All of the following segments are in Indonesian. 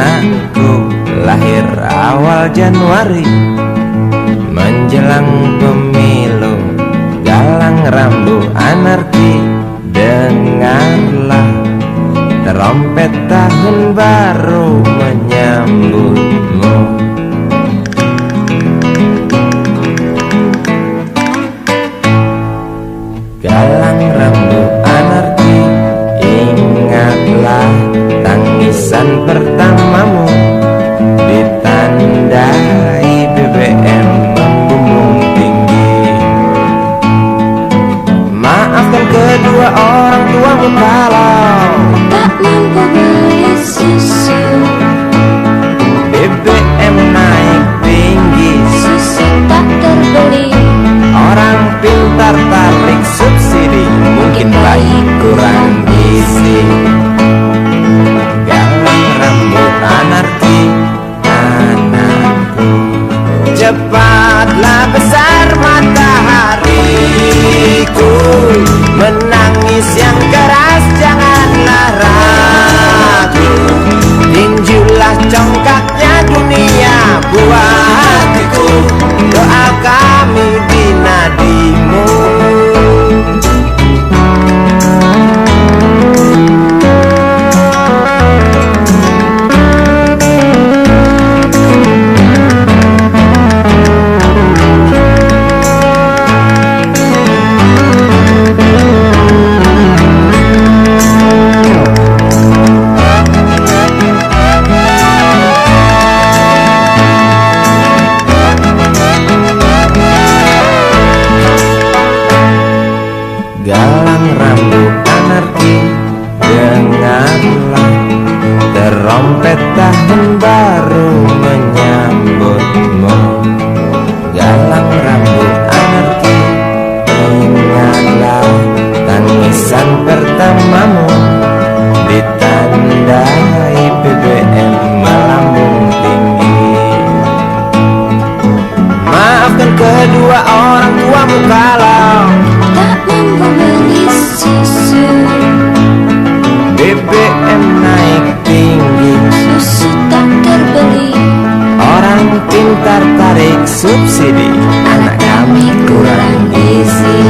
anakku lahir awal Januari. Menjelang pemilu, galang rambu anarki. Dengarlah trompet tahun baru menyambutmu. Galang rambu anarki, ingatlah tangisan pertamamu. Ditandai BBM membumbung tinggi. Maafkan kedua orang tuamu kalau tak mampu beli susu. BBM naik tinggi, Susu tak terbeli. orang pintar tarik subsidi, mungkin baik kurang gizi. Galang rambut anarki, anakku. Cepatlah besar matahariku, menangis yang keras janganlah ragu. Tinjulah congkaknya dunia buah hatiku, doa kami di nadimu. Galang rambut anarki, dengarlah trompet tahun baru menyambutmu. Galang rambut anarki, ingatlah tangisan pertamamu. Ditandai BBM melambung tinggi. Maafkan kedua orang tuamu kalau Tak mampu beli susu. BBM naik tinggi, Susu tak terbeli. orang pintar tarik subsidi, anak kami kurang gizi.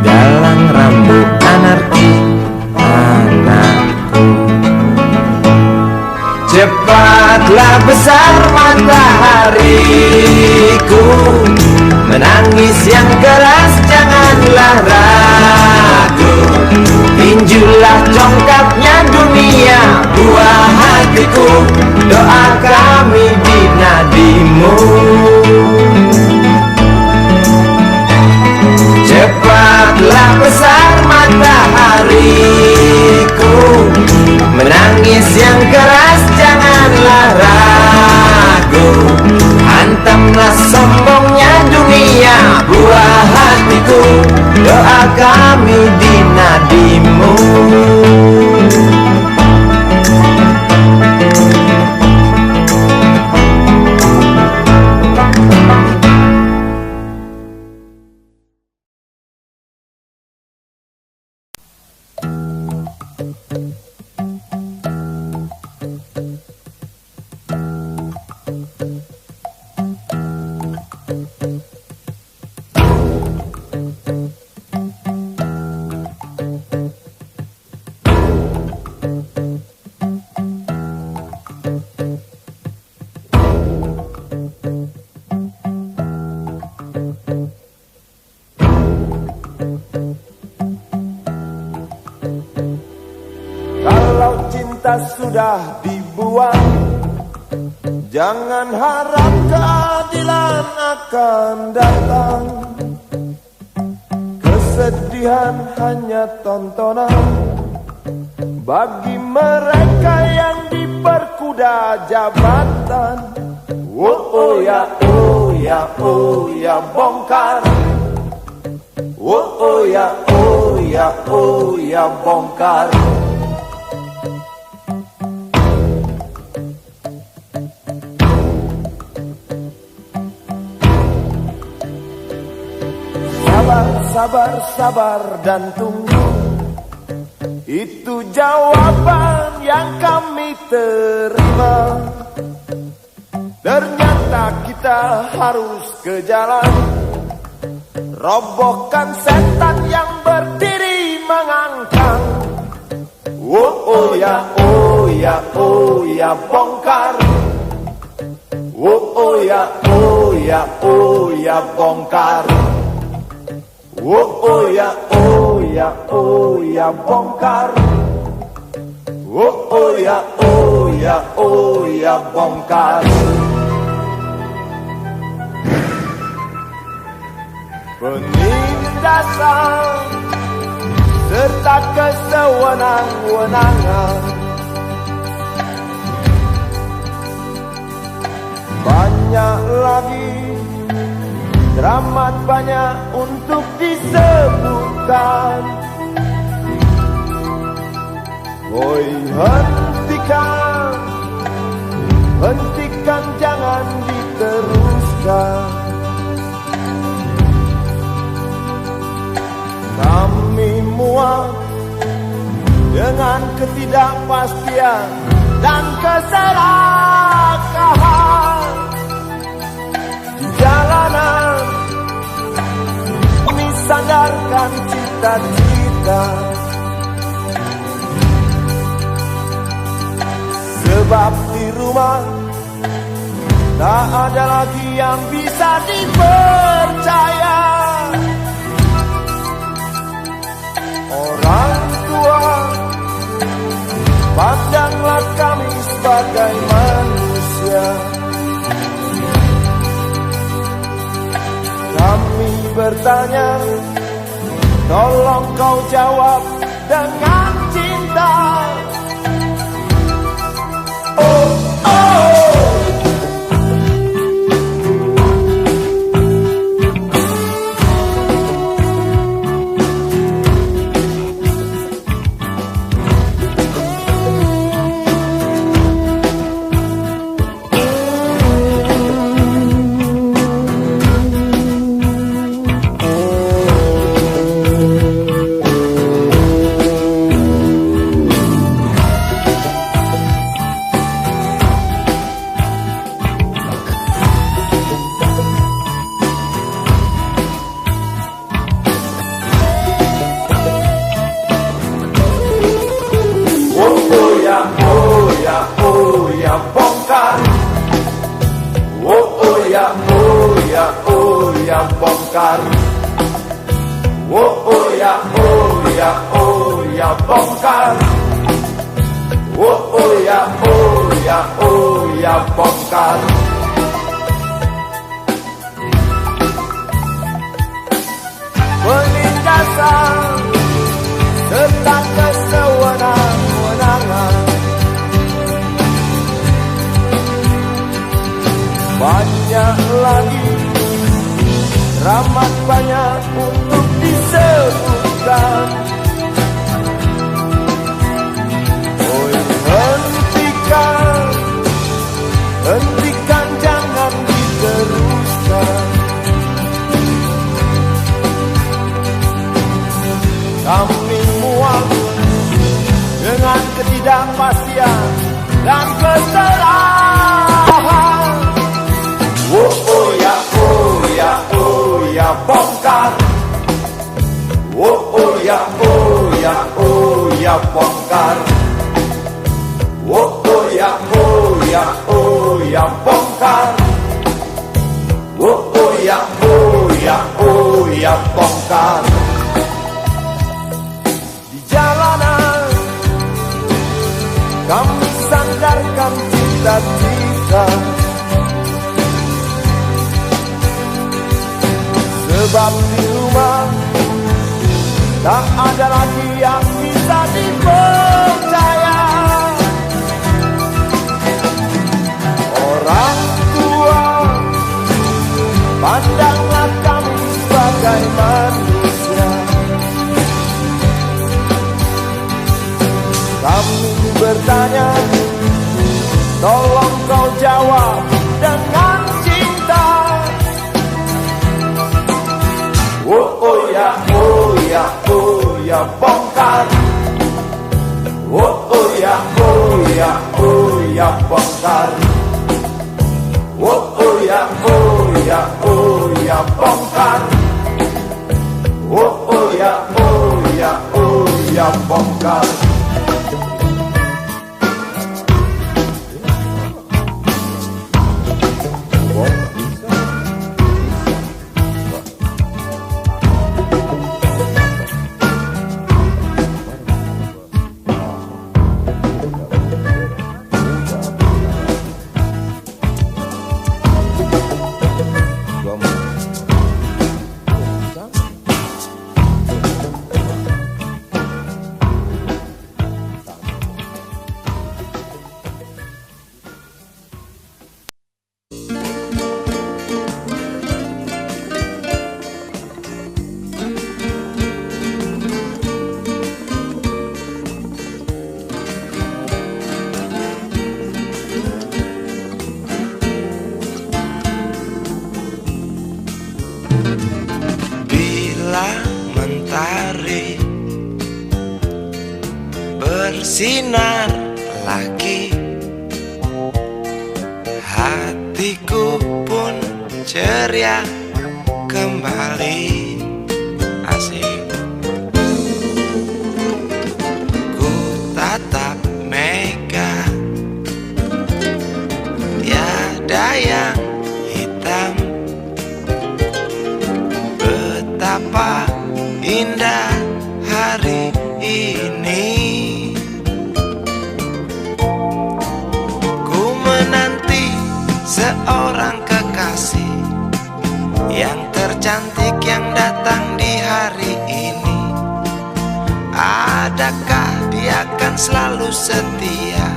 Galang rambut anarki, anakku. Cepatlah besar matahariku, menangis yang keras janganlah ragu. Tinjulah congkaknya dunia buah hatiku, doa kami di nadimu. Cepatlah besar matahariku, menangis yang keras janganlah ragu. Hantamlah sombongnya dunia buah hatiku, doa kami di nadimu. Kalau cinta sudah dibuang, jangan harap keadilan akan datang. Kesedihan hanya tontonan bagi mereka yang diperkuda jabatan. Oh ya, oh ya, oh ya, bongkar. Oh ya, oh ya, oh ya, bongkar. Sabar, sabar dan tunggu, itu jawaban yang kami terima. Ternyata kita harus ke jalan, robohkan setan yang berdiri mengangkang. Oh ya, oh ya, oh ya, bongkar. Oh ya, oh ya, oh ya, bongkar. Oh ya, oh ya, oh ya, bongkar. Oh ya, oh ya, oh ya, bongkar. Penindasan serta kesewenang-wenangan, banyak lagi, teramat banyak untuk disebutkan. Woi, hentikan, hentikan, jangan diteruskan. Kami muak dengan ketidakpastian dan keserakahan di jalanan. Kami sandarkan cita-cita, sebab di rumah tak ada lagi yang bisa dipercaya. Orang tua, pandanglah kami sebagai manusia. Kami bertanya, tolong kau jawab dengan cinta. Oh, oh. Bongkar. Oh ya, oh ya, oh ya, bongkar. Oh ya, oh ya, oh ya, bongkar. Penindasan serta kesewenang-wenangan, banyak lagi, teramat banyak untuk disebutkan. Oh, hentikan, hentikan, jangan diteruskan. Kami muak dengan ketidakpastian dan kesalahan. Oh ya, oh ya, oh ya, bongkar. Oh ya, oh ya, oh ya, bongkar. Oh ya, oh ya, oh ya, bongkar. Oh ya, oh ya, oh ya, bongkar. Di jalanan kami sandarkan cita-cita, sebab di rumah tak ada lagi yang bisa dipercaya. Orang tua, pandanglah kami sebagai manusia. Kami bertanya, tolong kau jawab dengan cinta. Oh ya, oh ya, oh ya, bongkar. oh ya bongkar. Oh ya, oh ya bongkar. Mentari bersinar lagi, hatiku pun ceria kembali. Asik. Ku tatap mega, tiada yang hitam. Betapa indah hari ini, ku menanti seorang kekasih yang tercantik yang datang di hari ini. Adakah dia akan selalu setia,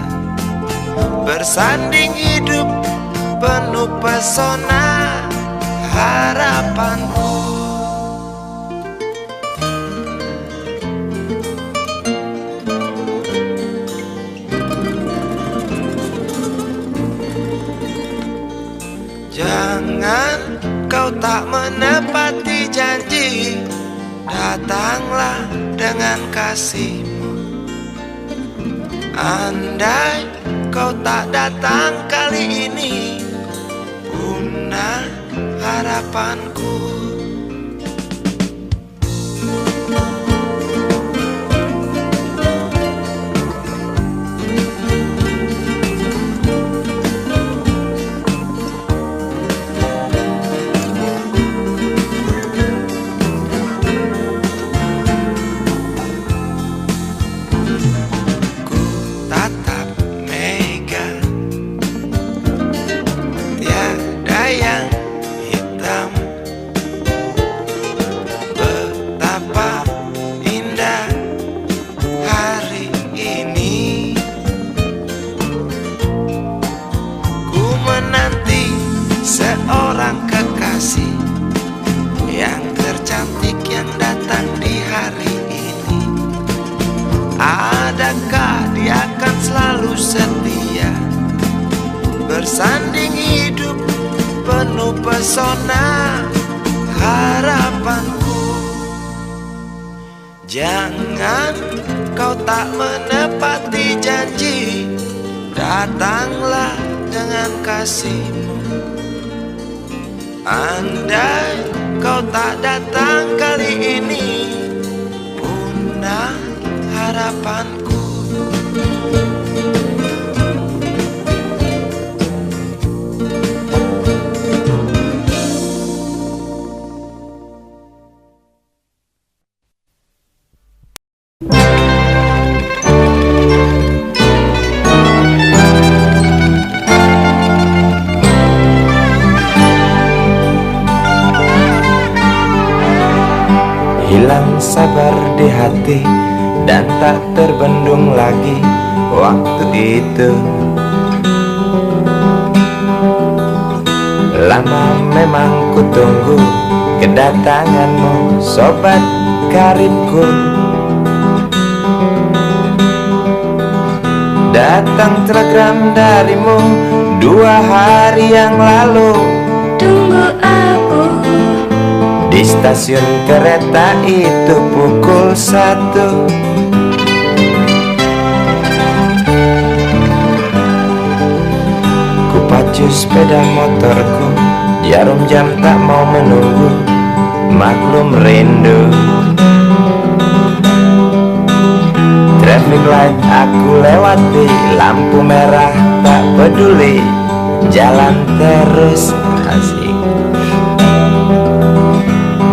bersanding hidup penuh pesona harapanku. Jangan kau tak menepati janji, datanglah dengan kasihmu. Andai kau tak datang kali ini, punah harapanku. Seorang kekasih yang tercantik yang datang di hari ini. Adakah dia akan selalu setia, bersanding hidup penuh pesona harapanku. Jangan kau tak menepati janji, datanglah dengan kasihmu. Andai kau tak datang kali ini, punah harapanku. Hilang sabar di hati dan tak terbendung lagi waktu itu. Lama memang ku tunggu kedatanganmu, sobat karibku. Datang telegram darimu 2 hari yang lalu. Tunggu aku Di stasiun kereta itu pukul 1. Ku pacu sepeda motorku Jarum jam tak mau menunggu, maklum rindu. Traffic light aku lewati, lampu merah tak peduli, jalan terus asik.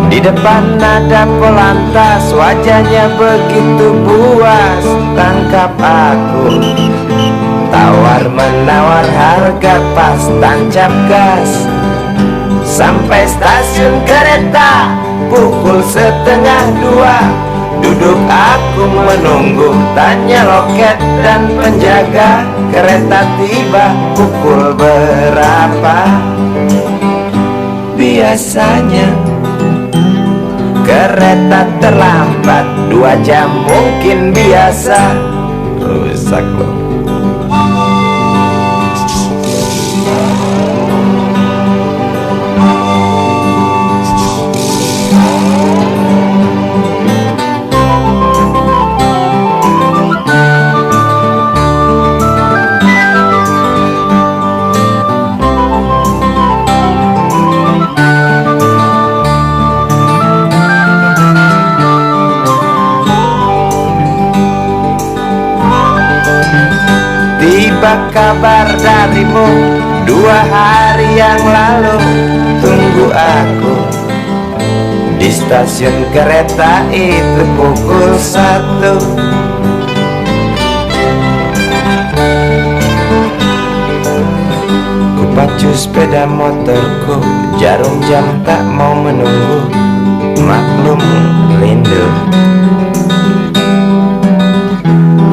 Di depan ada polantas, wajahnya begitu buas, tangkap aku. Tawar menawar harga pas, tancap gas. Sampai stasiun kereta pukul 1:30. Duduk aku menunggu, tanya loket dan penjaga, kereta tiba pukul berapa? Biasanya kereta terlambat 2 jam mungkin biasa. Rusak loh. Tiba kabar darimu 2 hari yang lalu. Tunggu aku di stasiun kereta itu pukul 1. Kupacu sepeda motorku, jarum jam tak mau menunggu, maklum rindu.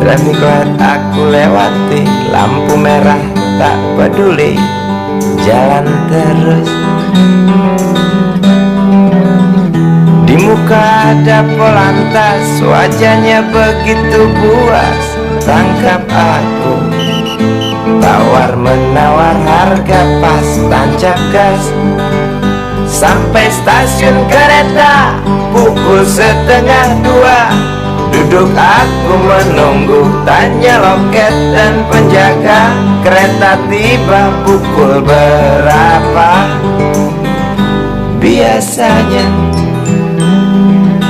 Traffic light aku lewati, lampu merah tak peduli, jalan terus. Di muka ada polantas, wajahnya begitu buas, tangkap aku. Tawar menawar harga pas, tancap gas. Sampai stasiun kereta pukul 1:30. Duduk aku menunggu, tanya loket dan penjaga, kereta tiba pukul berapa? Biasanya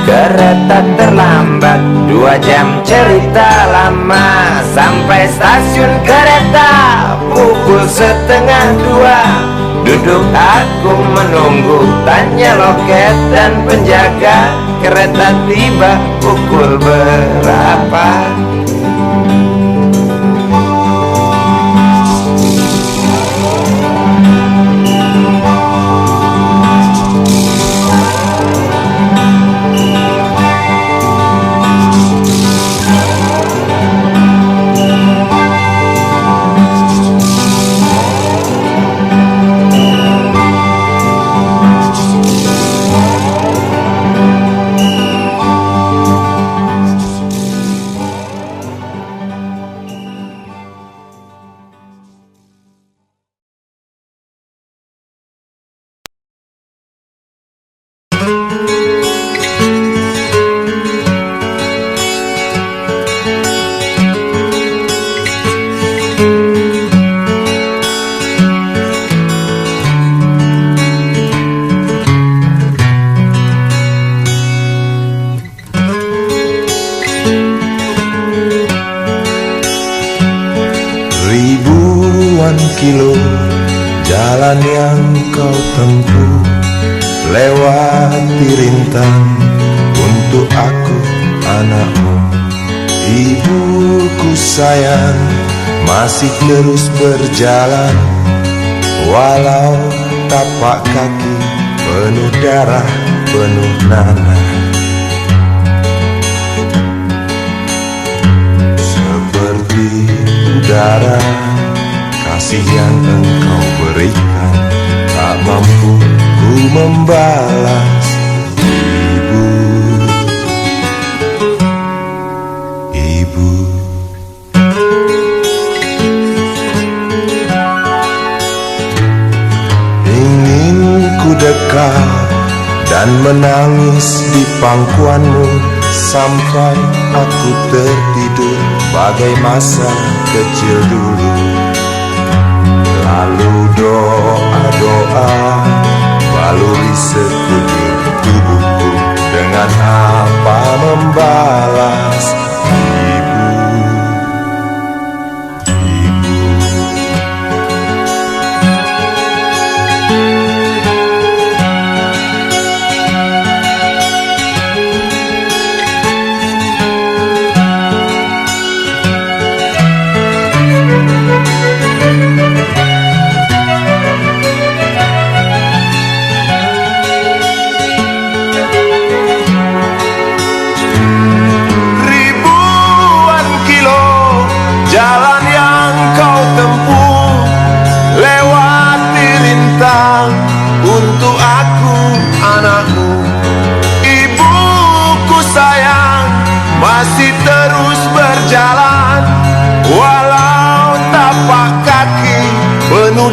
kereta terlambat 2 jam, cerita lama. Sampai stasiun kereta pukul 1:30. Duduk aku menunggu, tanya loket dan penjaga, kereta tiba pukul berapa? Ribuan kilo jalan yang kau tempuh, lewati rintang untuk aku anakmu. Ibuku sayang, masih terus berjalan, walau tapak kaki penuh darah, penuh nanah. Seperti udara, kasih yang engkau berikan tak mampu ku membalas. Ibu, ibu, ingin ku dekat dan menangis di pangkuanmu sampai aku tertidur bagai masa kecil dulu. Lalu doa-doa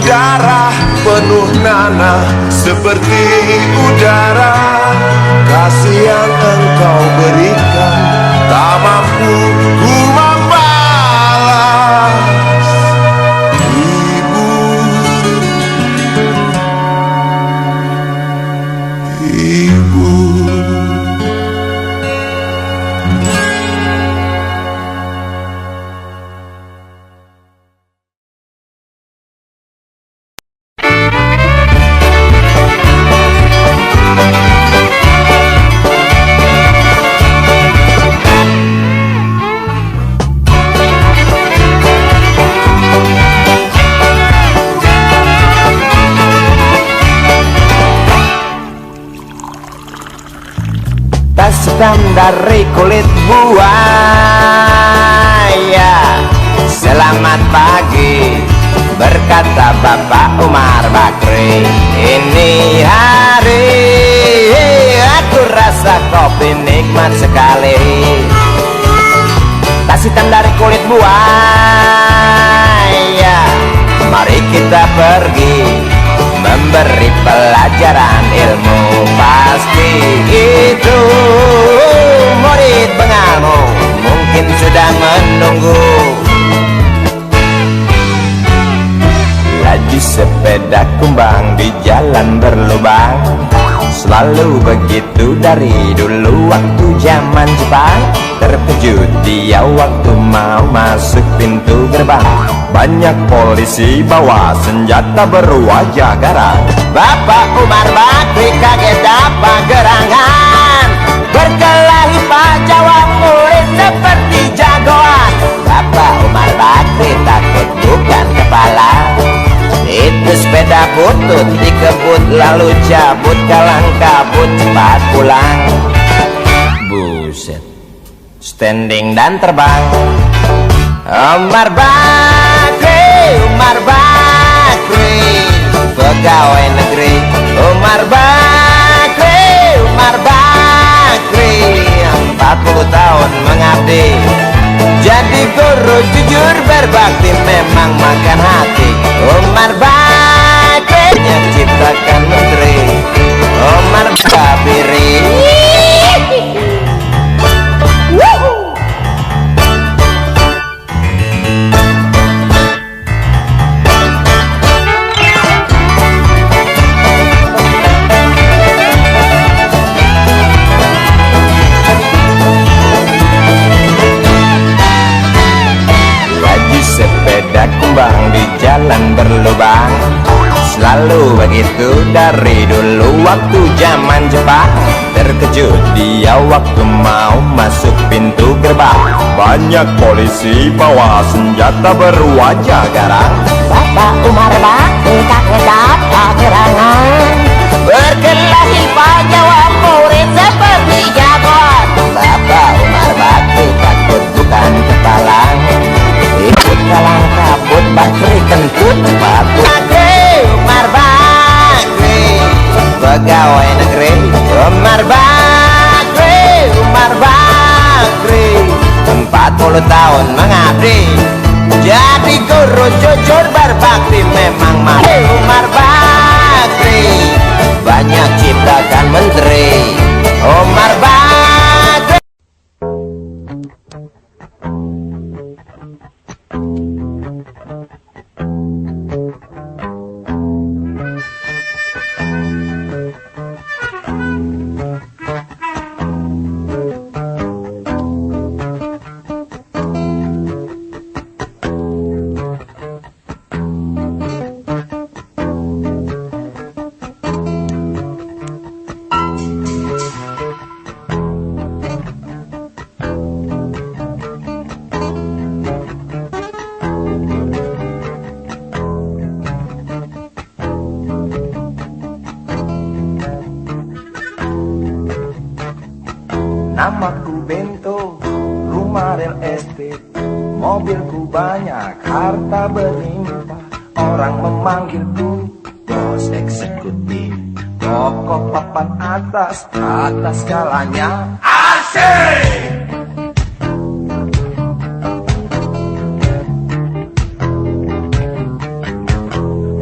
darah penuh nanah seperti udara. Kasih yang engkau berikan tak mampu ku membalas. Ibu, ibu. Tas hitam dari kulit buaya. Selamat pagi, berkata Bapak Umar Bakri. Ini hari aku rasa kopi nikmat sekali. Tas hitam dari kulit buaya, mari kita pergi memberi pelajaran ilmu. Pasti itu murid pengamu mungkin sudah menunggu. Laju sepeda kumbang di jalan berlubang, selalu begitu dari dulu waktu zaman Jepang. Terkejut dia waktu mau masuk pintu gerbang, banyak polisi bawa senjata berwajah garang. Bapak Umar Bakri kaget dapat gerangan, berkelahi Pak jawab murid seperti jagoan. Bapak Umar Bakri takut bukan kepala, itu sepeda butut dikebut lalu cabut, kalang kabut cepat pulang. Buset, standing dan terbang. Umar Bakri, Umar Bakri, pegawai negeri. Umar Bakri, Umar Bakri, 40 tahun mengabdi. Jadi guru jujur berbakti memang makan hati. Umar Bakri yang ciptakan menteri. Umar Bakri. Sepeda kumbang di jalan berlubang, selalu begitu dari dulu waktu zaman Jepang. Terkejut dia waktu mau masuk pintu gerbang, banyak polisi bawa senjata berwajah garang. Bapak Umar Bakri kaget dapat gerangan, berkelahi Pak jawab murid seperti jagoan. Bapak Umar Bakri takut bukan kepala, ikut kalang kabut Bakri kentut cepat. Bakri, Umar Bakri, pegawai negeri. Umar Bakri, Umar Bakri, 40 tahun mengabdi. Jadi guru jujur berbakti memang mahal. Umar Bakri, banyak ciptakan menteri. Umar Bakri. Namaku Bento, rumah real estate, mobilku banyak, harta berlimpah. Orang memanggilku bos eksekutif, pokok papan atas skalanya asik.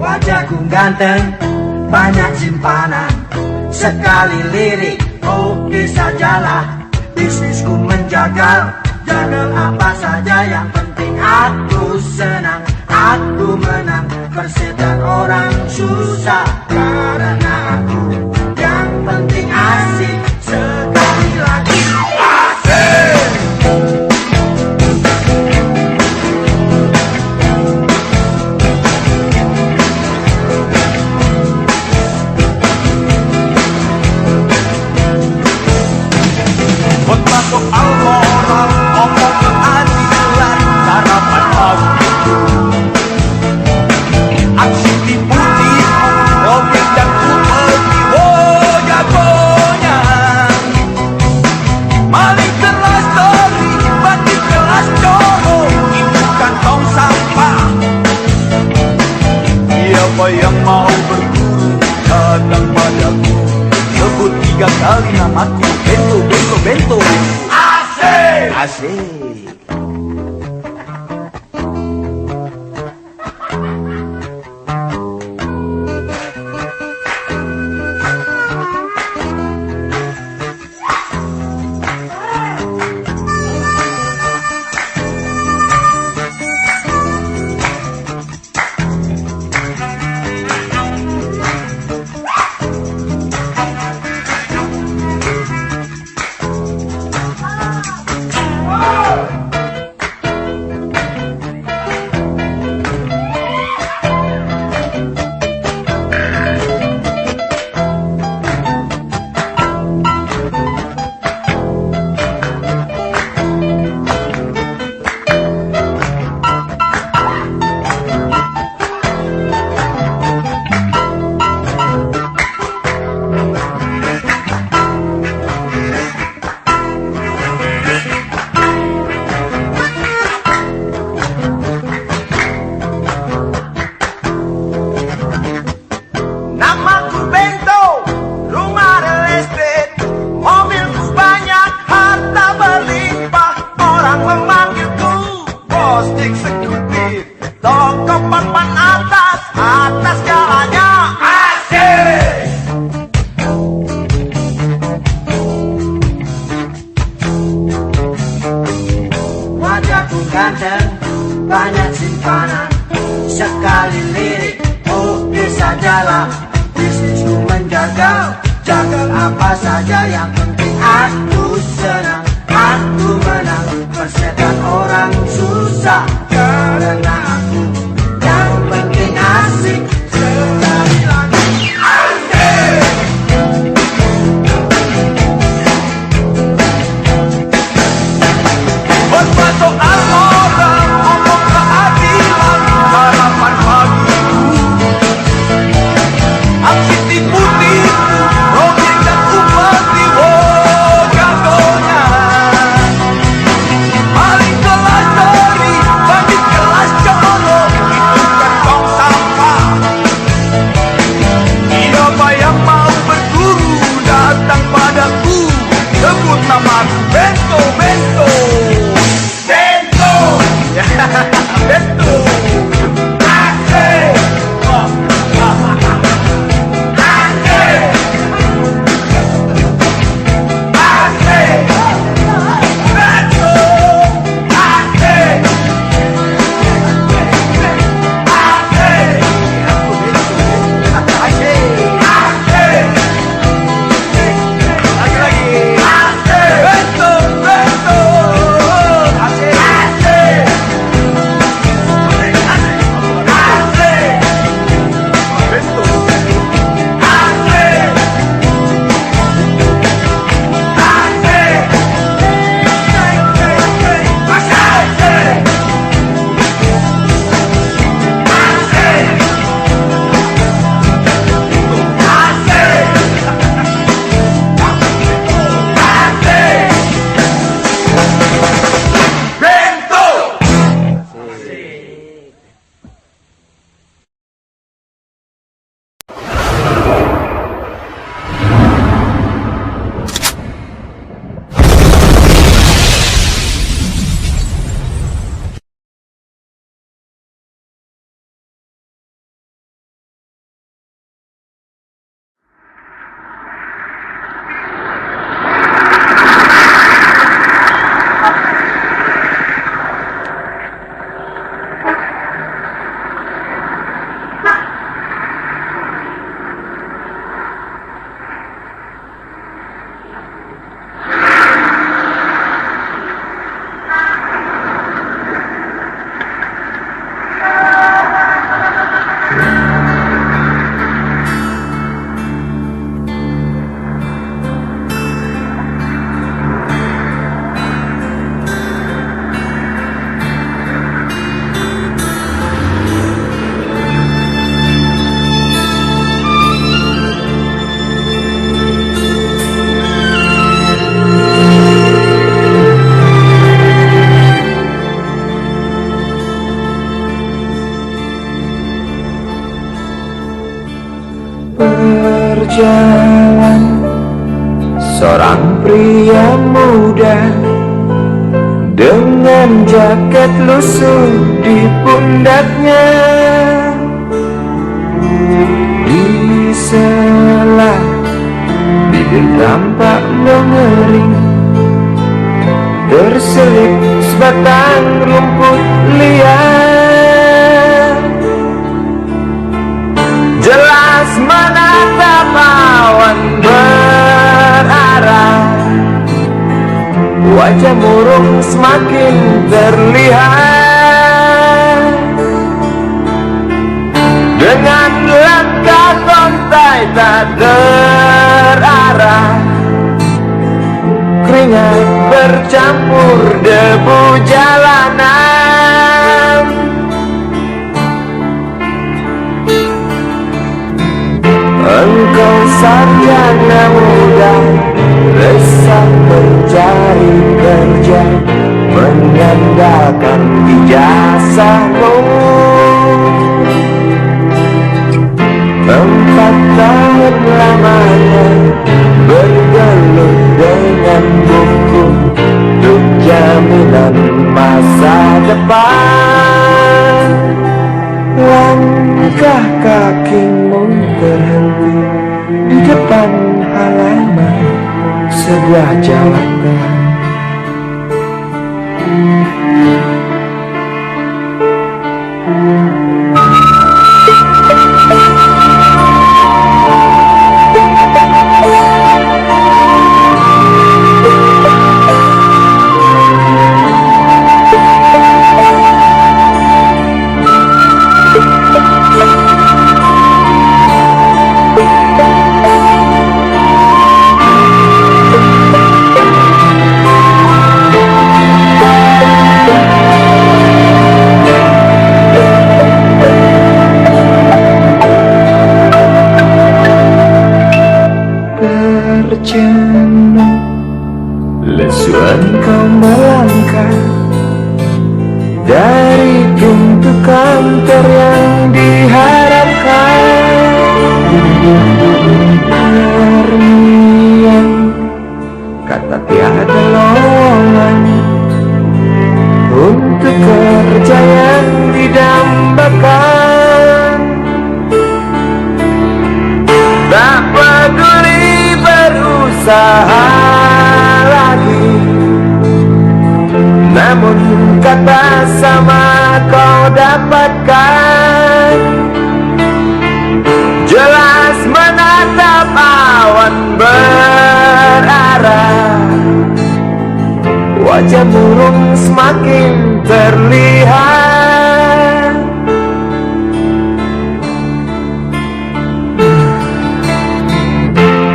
Wajahku ganteng, banyak simpanan, sekali lirik, oke sajalah. Bisnisku menjagal, jagal apa saja, yang penting aku senang, aku menang. Persetan orang susah karena aku, yang penting asik. Sekali lagi asik. Khotbah soal moral, ngomong keadilan, sarapan aku. Aksi tipu-tipu, objek dan kupeti, oh jagonya. Maling kelas story, batik kelas coro, itu kantong sampah. Siapa yang mau berguru, datang padaku. Sebut 3 kali namaku, bento, bento, bento. Asik! Asik! ganteng, banyak simpanan, sekali lirik, oke sajalah. Bisnisku menjagal, jagal apa saja, yang penting aku senang, aku menang. Persetan orang susah karena aku, yang penting asik. Sekali lagi asik. Khotbah soal moral, ngomong keadilan, harapan bagiku. Aksi tipu-tipu, proyek dan upeti, oh berjalan, seorang pria muda dengan jaket lusuh di pundaknya. Di sela bibir tampak mengering, terselip sebatang rumput liar. Jelas menatap awan berarah, wajah murung semakin terlihat. Dengan langkah kontai tak terarah, keringat bercampur debu jalanan. Engkau sarjana muda, resah mencari kerja, mengandalkan ijazahmu. 4 tahun lamanya bergelut dengan buku untuk jaminan masa depan. Langkah kakimu terhenti di depan halaman sebuah jawatan. Jenuh, lesu engkau melangkah dari pintu kantor yang diharapkan. Terniang kata tiada lowongan untuk kerja yang didambakan. Tak peduli berusaha lagi, namun kata sama kau dapatkan. Jelas menatap awan berarah, wajah murung semakin terlihat.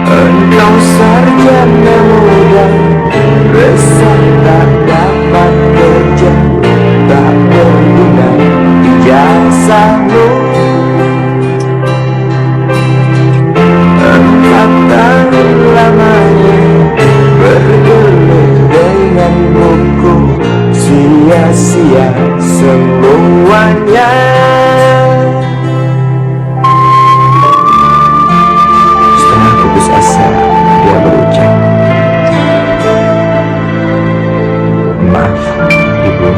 Engkau sarjana muda, resah tak dapat kerja, tak berguna ijazahmu. 4 tahun lamanya bergelut dengan buku, sia-sia semuanya. Setelah putus asa, dia berucap, "Maaf, Ibu."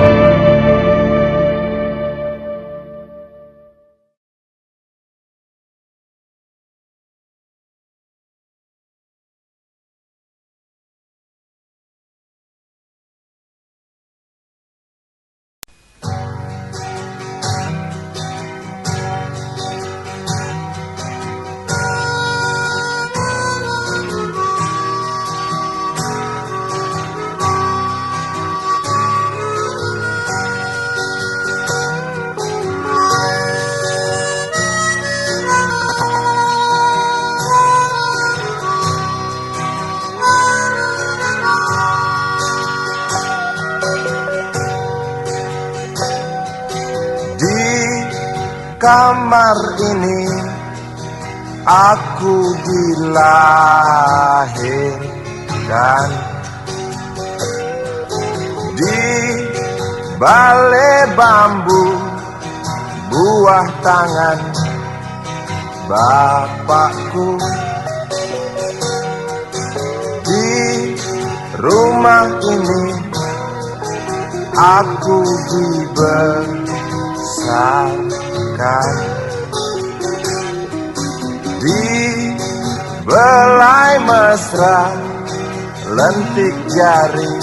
Kamar ini aku dilahirkan, di balai bambu buah tangan bapakku. Di rumah ini aku dibesarkan, di belai mesra lentik jari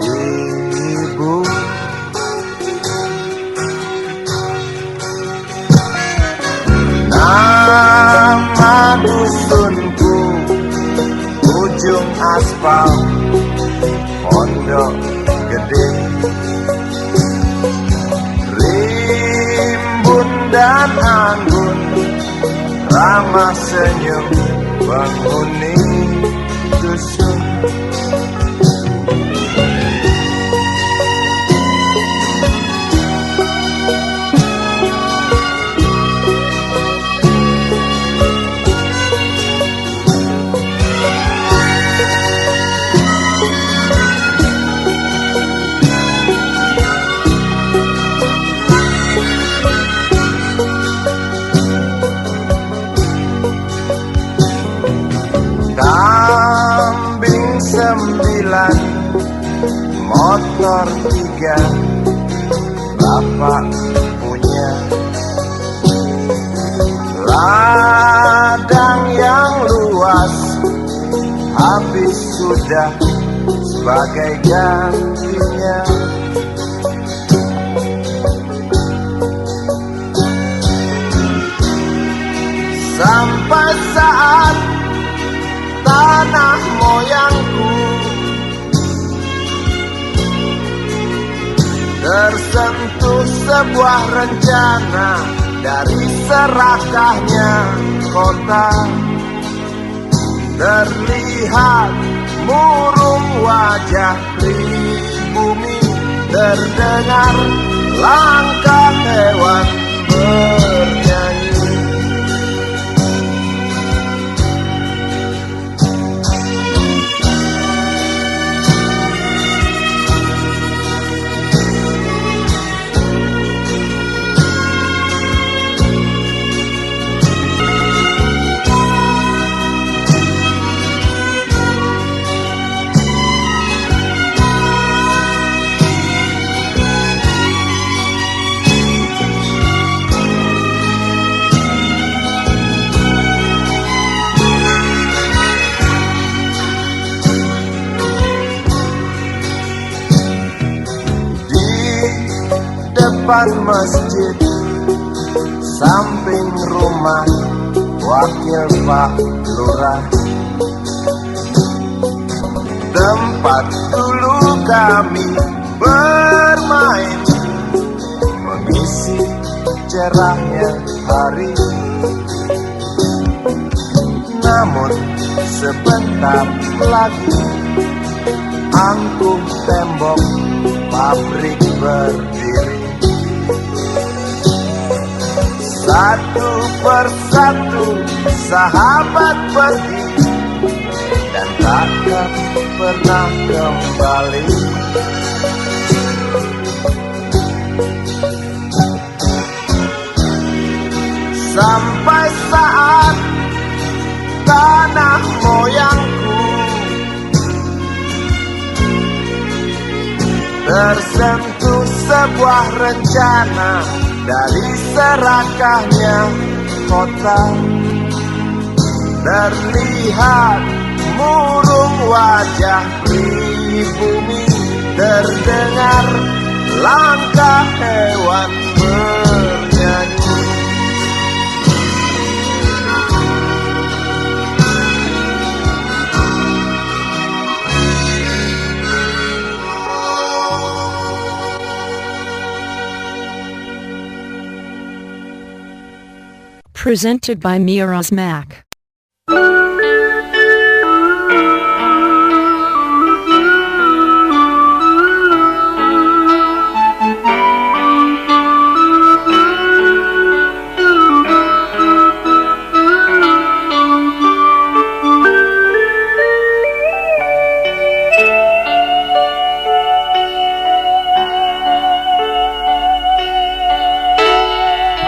ibu. Nama dusunku ujung aspal Pondok Gede. Rimbun dan anggun ramah senyum penghuni dusun. Kambing 9, motor 3, bapak punya. Ladang yang luas habis sudah sebagai gantinya. Sampai saat tanah moyangku tersentuh sebuah rencana dari serakahnya kota. Terlihat murung wajah pribumi, terdengar langkah hewan bernyanyi. Depan masjid, samping rumah wakil Pak Lurah, tempat dulu kami bermain, mengisi cerahnya hari. Namun sebentar lagi angkuh tembok pabrik berdiri. Satu persatu sahabat pergi dan takkan pernah kembali. Sampai saat tanah moyangku tersentuh sebuah rencana dari serakahnya kota. Terlihat murung wajah pribumi, terdengar langkah hewan bernyanyi. Presented by Miraz Mac.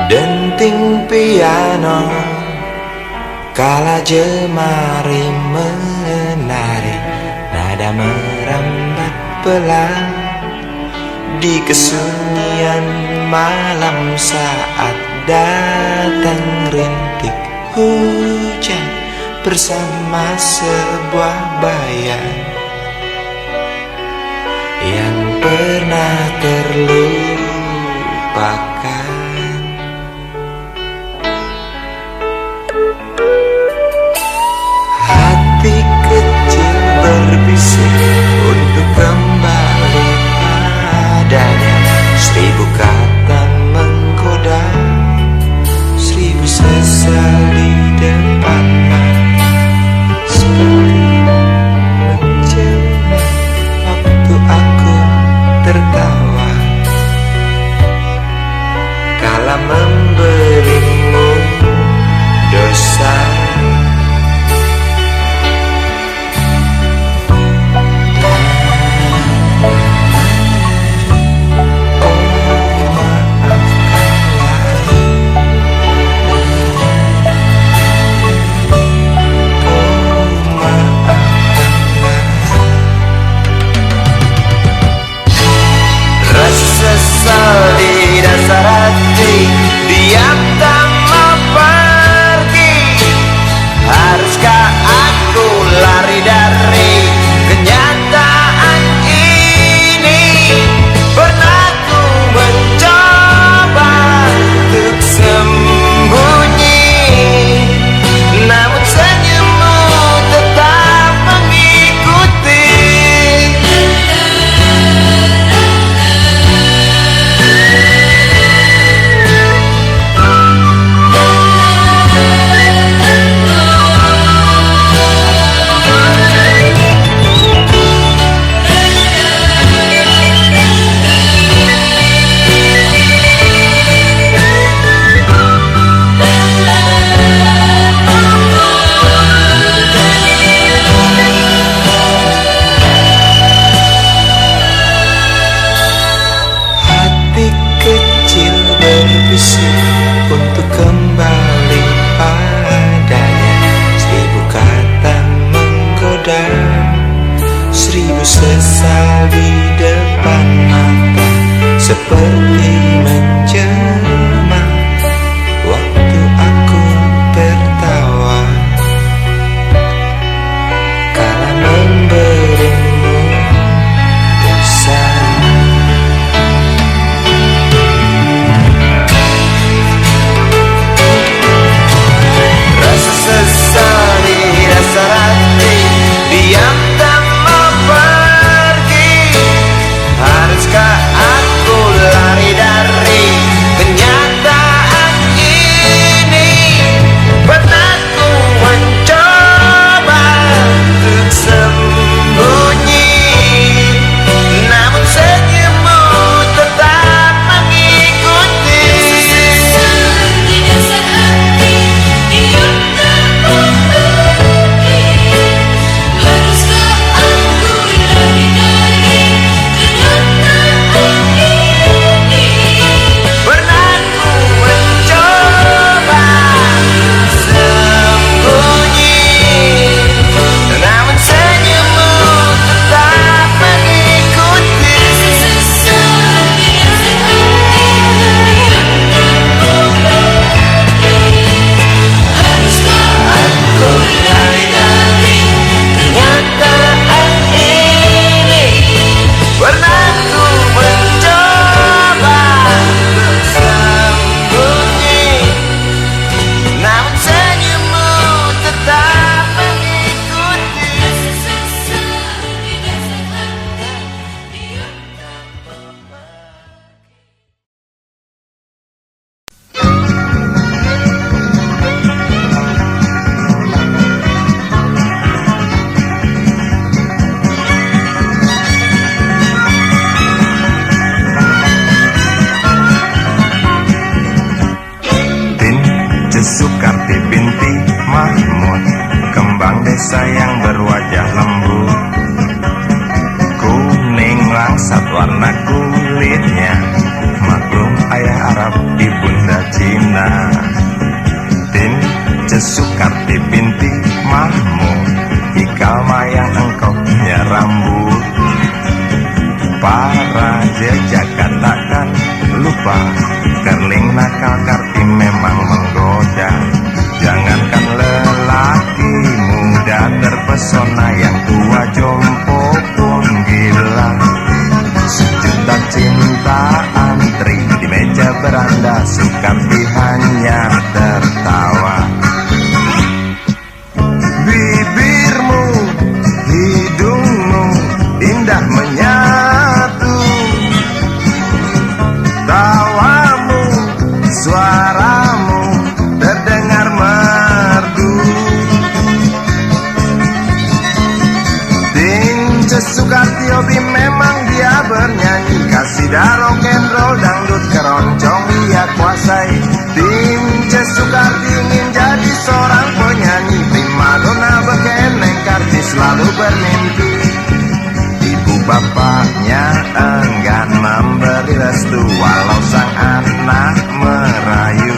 Dan gunting piano, kala jemari menari, nada merambat pelan di kesunyian malam saat datang rintik hujan bersama sebuah bayang yang pernah terlupakan. Hati kecil berbisik untuk kembali padanya. 1000 kata menggoda, 1000 sesal di depan mata, seperti menjelma waktu aku tertawa kala memberimu dosa. Di dasar hati diam tak mau pergi. Haruskah aku lari dari kenyataan ini? Pernah ku mencoba untuk sembunyi, namun senyummu tetap mengikuti. Untuk kembali padanya. 1000 kata menggoda, 1000 sesal di depan mata, seperti menjelma waktu aku tertawa kala memberimu dosa. Sesal di dasar hati diam tak mau pergi. Haruskah aku lari dari kenyataan ini? Pernah ku mencoba untuk sembunyi, namun senyummu tetap mengikuti. Sukarti binti Mahmud, kembang desa yang berwajah lembut, kuning langsat warna kulitnya, maklum ayah Arab ibunda Cina. Sukarti binti Mahmud, ikal mayang engkau punya rambut. Para jejak katakan lupa, kerling nakal Karti memang menggoda. Jangankan lelaki muda terpesona, yang tua jompo pun gila. Sejuta cinta antri di meja beranda, Sukarti hanya tertawa. Bibirmu, hidungmu indah menyatu, tawamu, suaramu terdengar merdu. Tince Sukarti hobi memang dia bernyanyi, kasida rock and roll, dangdut, keroncong ia kuasai. Tince Sukarti ingin jadi seorang penyanyi, primadona bekeneng Karti selalu bermimpi. Ibu bapaknya enggan memberi restu, walau sang anak merayu.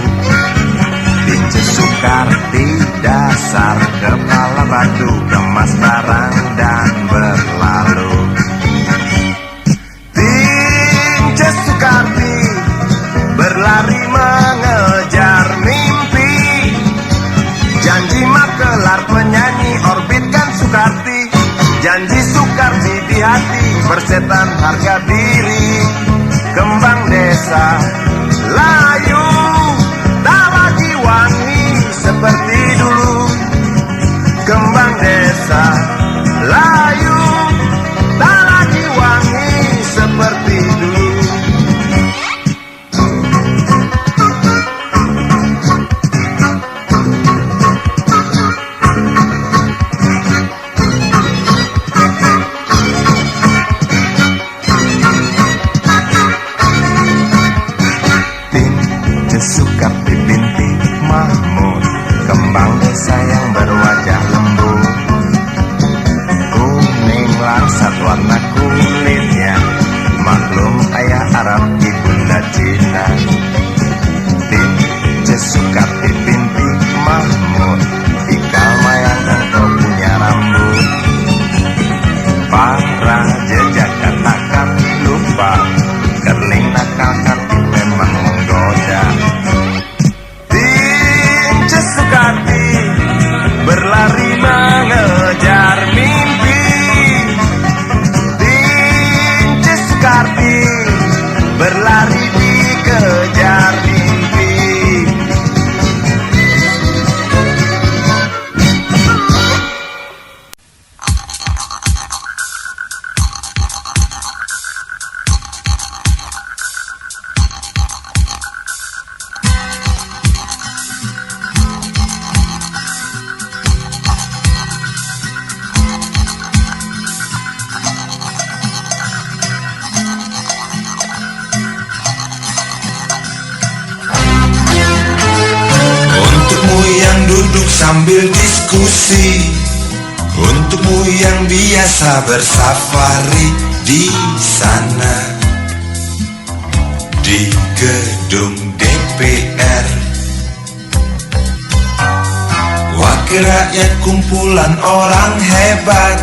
Tince Sukarti dasar kepala batu, kemas barang dan berlalu. Tince Sukarti berlari mengejar mimpi, janji makelar penyanyi orbitkan Sukarti. Janji Sukarti di hati, bersetan harga diri. Kembang desa layu, tak lagi wangi seperti dulu. Kembang desa layu, tak lagi wangi seperti dulu. Sukarti binti Mahmud, kembang desa yang berwajah lembut. Kuning langsat warna kulitnya, maklum ayah Arab ibunda Cina. Tince Sukarti binti Mahmud, ikal mayang engkau punya rambut. Para jejak katakan lupa, kerling nakal Karti memang menggoda. Sukarti berlari mengejar mimpi. Tince Sukarti berlari dikejar mimpi. Sambil diskusi, untukmu yang biasa bersafari di sana, di gedung DPR. Wakil rakyat kumpulan orang hebat,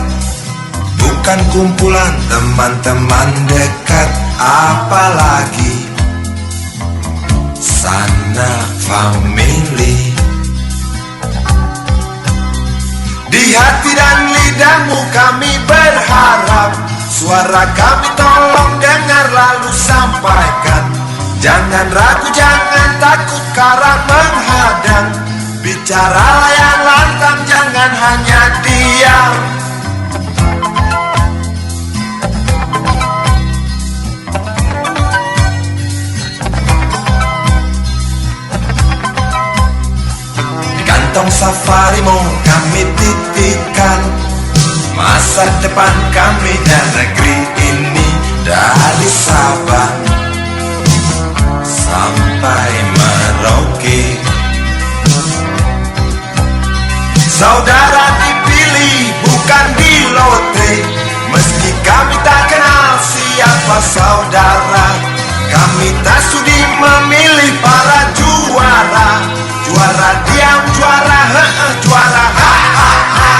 bukan kumpulan teman-teman dekat, apalagi sanak famili. Di hati dan lidahmu kami berharap, suara kami tolong dengar lalu sampaikan. Jangan ragu, jangan takut karena menghadang. Bicaralah yang lantang, jangan hanya diam. Di kantong safarimu kami titipkan masa depan kami dan negeri ini, dari Sabang sampai Merauke. Saudara dipilih bukan di lotre, meski kami tak kenal siapa saudara. Kami tak sudi memilih para juara, juara diam juara, juara, ha, ha, ha.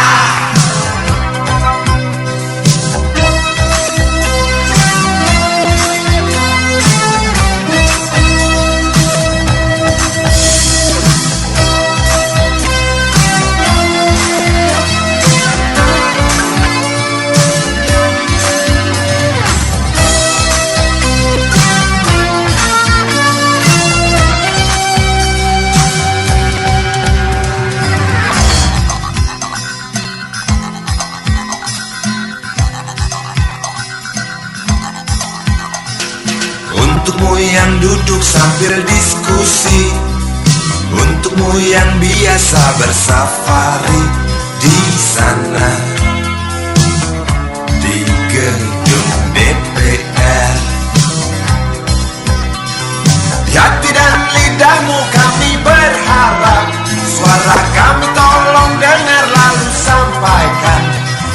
Untukmu yang duduk sambil diskusi, untukmu yang biasa bersafari di sana, di gedung DPR. Di hati dan lidahmu kami berharap, suara kami tolong dengar lalu sampaikan.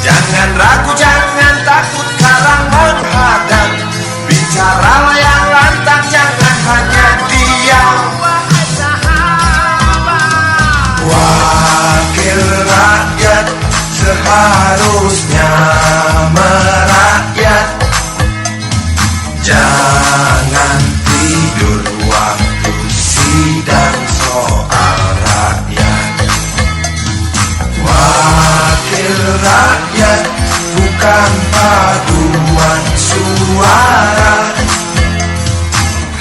Jangan ragu, jangan takut karang menghadang. Bicaralah yang lantang, jangan hanya diam. Wakil rakyat seharusnya merakyat. Jangan tidur waktu sidang soal rakyat. Wakil rakyat bukan paduan suara,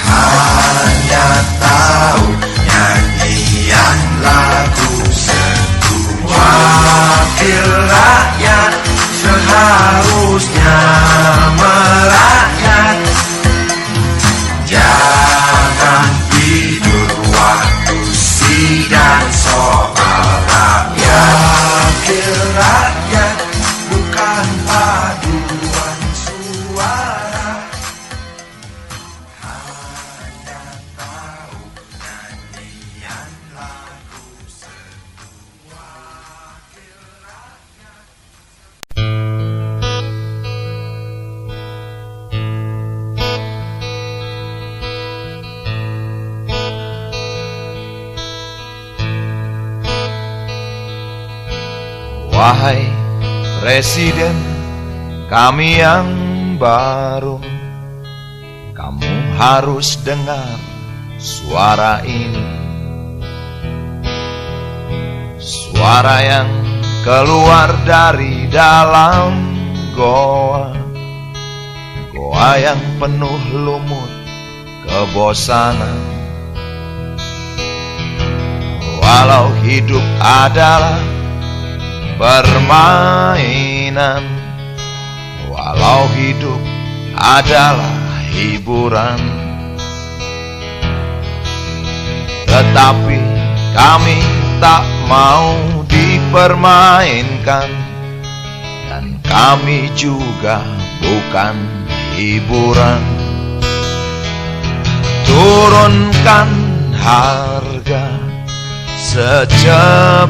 hanya tahu nyanyian lagu sendu. Wakil rakyat seharusnya merakyat. Jangan tidur waktu sidang soal rakyat. Wakil rakyat bukan paduan suara, hanya tahu nyanyian lagu sendu. Wakil rakyat. Wahai Presiden kami yang baru, kamu harus dengar suara ini. Suara yang keluar dari dalam goa, goa yang penuh lumut kebosanan. Walau hidup adalah permainan, walau hidup adalah hiburan, tetapi kami tak mau dipermainkan, dan kami juga bukan hiburan. Turunkan harga secepatnya,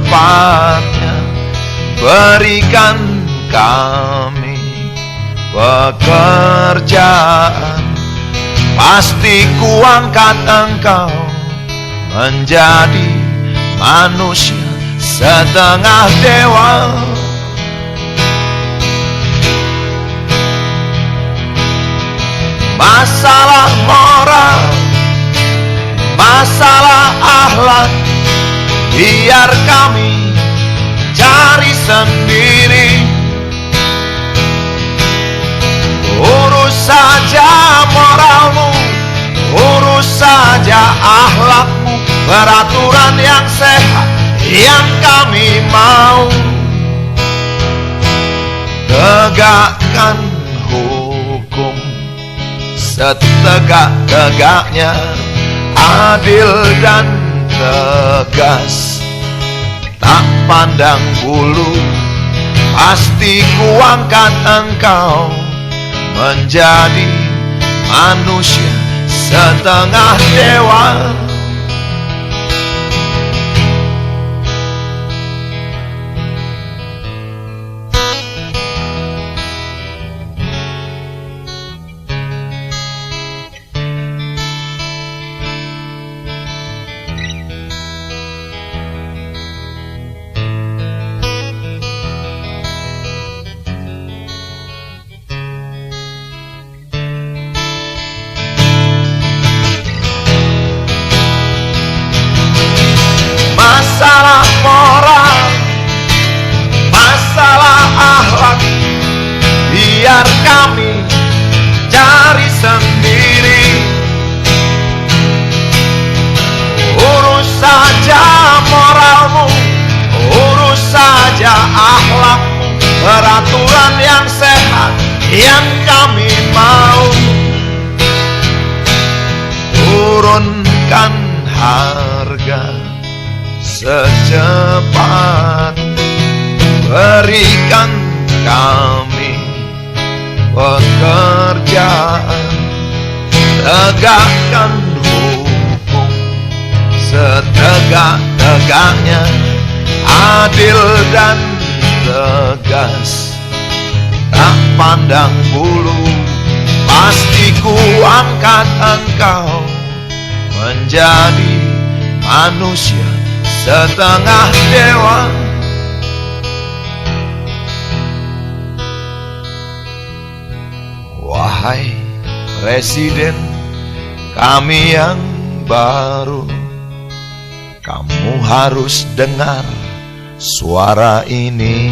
berikan kami pekerjaan. Pasti kuangkat engkau menjadi manusia setengah dewa. Masalah moral, masalah akhlak, biar kami cari sendiri. Urus saja moralmu, urus saja akhlakmu, peraturan yang sehat yang kami mau. Tegakkan hukum setegak-tegaknya, adil dan tegas, tak pandang bulu. Pasti kuangkat engkau menjadi manusia setengah dewa. peraturan yang sehat yang kami mau. Turunkan harga secepat, berikan kami pekerjaan, tegakkan hukum setegak-tegaknya, adil dan tegas, tak pandang bulu. Pasti ku angkat engkau menjadi manusia setengah dewa. Wahai Presiden kami yang baru, kamu harus dengar suara ini.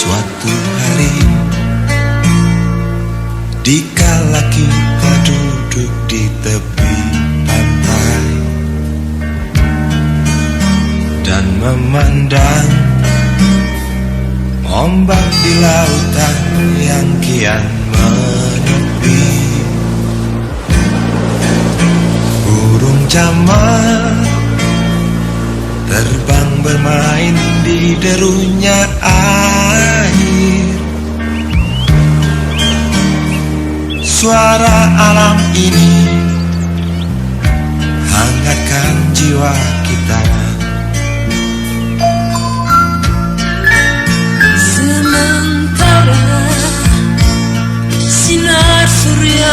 Suatu hari, dikala kita duduk di tepi pantai dan memandang ombak di lautan yang kian menepi, burung camar terbang bermain di derunya air. Suara alam ini hangatkan jiwa kita. Sementara sinar surya